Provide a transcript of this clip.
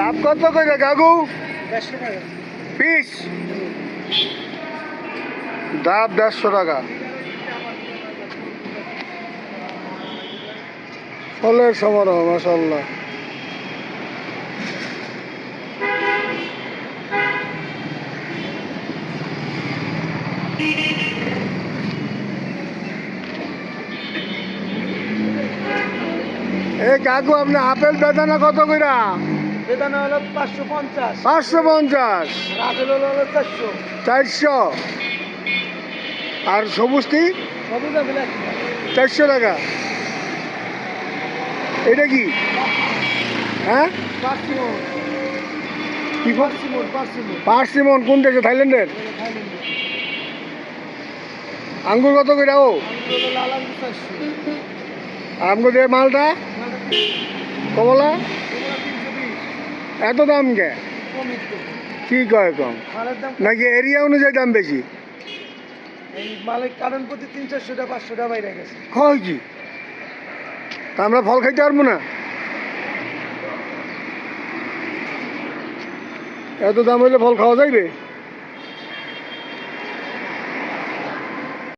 ডাব কত করে কাকু? 150 টাকা পিস ডাব 150 টাকা। ফলের সমারোহ মাশাআল্লাহ। এই কাকু আপনি আপেল বেদানা কত কইরা? বেদানা হলো 550 550। আর আপেল হলো 400 400। আর সবুজটি সবুজ আপেল 400 টাকা। এটা কি? হ্যাঁ পার্সিমন কি ফল? পার্সিমন পার্সিমন কোন দেশে? থাইল্যান্ডের। আঙ্গুর কত করে? ও হলো লাল আঙ্গুর 400 আঙ্গুর দিয়ে মালটা কমলা 320 এত দাম কে? কমিত কি কয় কম? মালের দাম নাকি এরিয়া অনুযায়ী দাম বেশি? এই মালের কারণ প্রতি 300-400 টাকা 500 টাকা বাইরে গেছে। হয় কি? তা আমরা ফল খাইতে পারবো না? এত দাম হইলে ফল খাওয়া যাইবে?